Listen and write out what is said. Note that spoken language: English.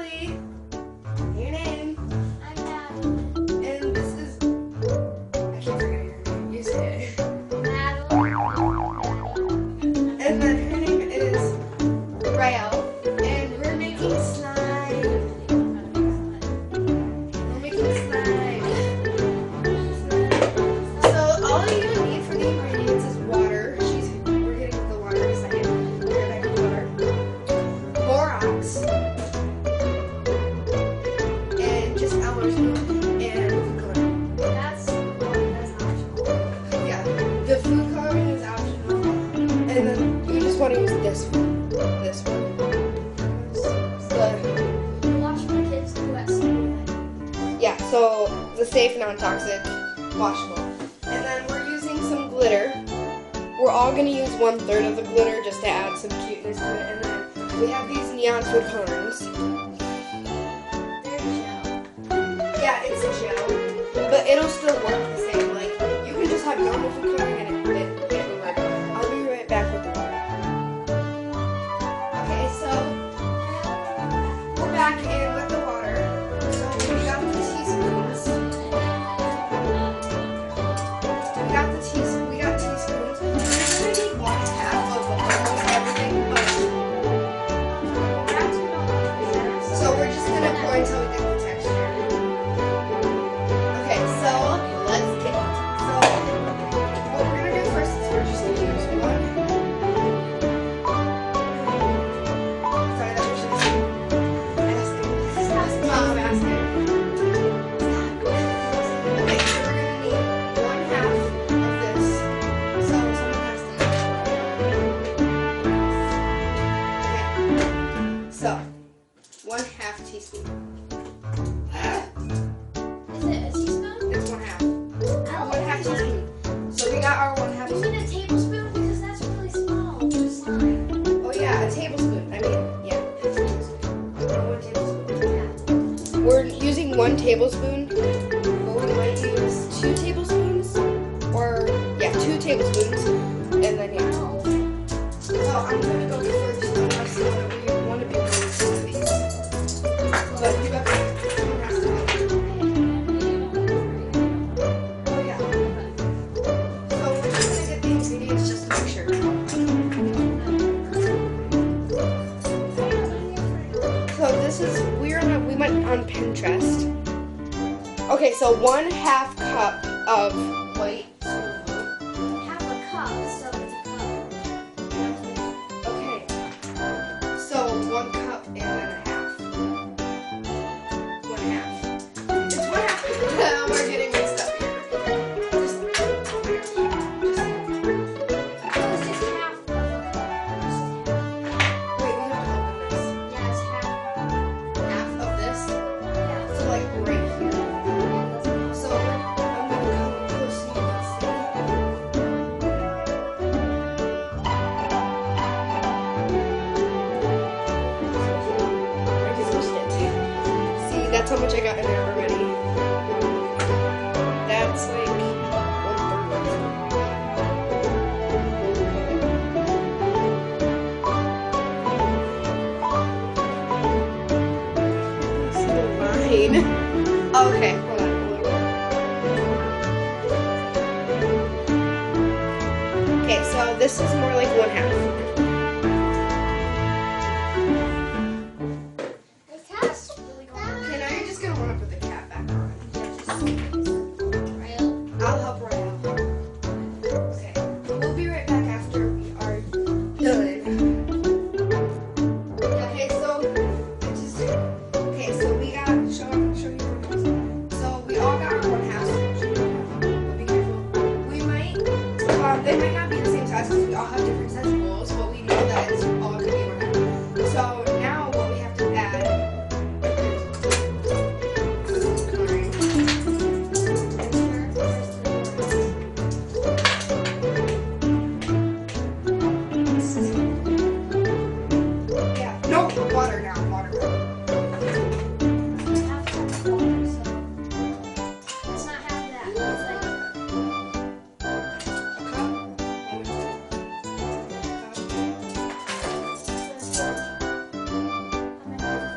Natalie. Your name. I'm Natalie. And this is. I can't forget your name. You say it. Natalie. And then her name is Rael. And we're making slime. We're making slime. So all you need for the ingredients is water. We're getting the water in a second. We're gonna make water. Borax. And just Elmer's glue and food coloring. That's optional. Yeah, the food coloring is optional. And then you just want to use this one. This one. Watch my kids do at school. Yeah, so the safe, non-toxic, washable. And then we're using some glitter. We're all going to use 1/3 of the glitter just to add some cuteness to it. And then we have these neon food colorings. They're gel. Yeah, it's a gel, but it'll still work the same. Like, you can just have normal food coloring and it will work. I'll be right back with the water. Okay, so we're back in with the water. So we got the teaspoons. We got teaspoons. We're gonna need 1/2 of almost everything, but so we're just gonna pour until we get the texture. Okay, so let's get it. So what we're gonna do first is we're just gonna use one. Sorry, that was just basket. Mom basket. Okay, so we're gonna need 1/2 of this. So someone has to Okay. So 1/2 teaspoon. Is it a teaspoon? It's 1/2. I don't 1/2 think teaspoon. So we got our 1/2 You teaspoon. need a tablespoon because that's really small for slime. Oh yeah, a tablespoon. I mean, yeah, a tablespoon. 1 tablespoon. Yeah. We're using 1 tablespoon, but we might use 2 tablespoons, or yeah, 2 tablespoons, and then yeah. So I'm gonna go first unless we want to be really sweet. But you have to. Oh yeah. So we're just gonna get the ingredients just to make sure. So this is we went on Pinterest. Okay, so 1/2 cup of white. Half a cup, so it's a cup. Okay. So 1 cup and then a half. 1/2. It's 1/2. We're getting mixed up here. Just So it's just half of a cup. wait, we have to open this. Yeah, it's half. Half of this. Yeah. So like right here. Yeah, that's enough. So I'm gonna come close so you can see. I just pushed it. See, that's how much I got in there already. That's like 1/3. Okay, hold on. Okay, so this is more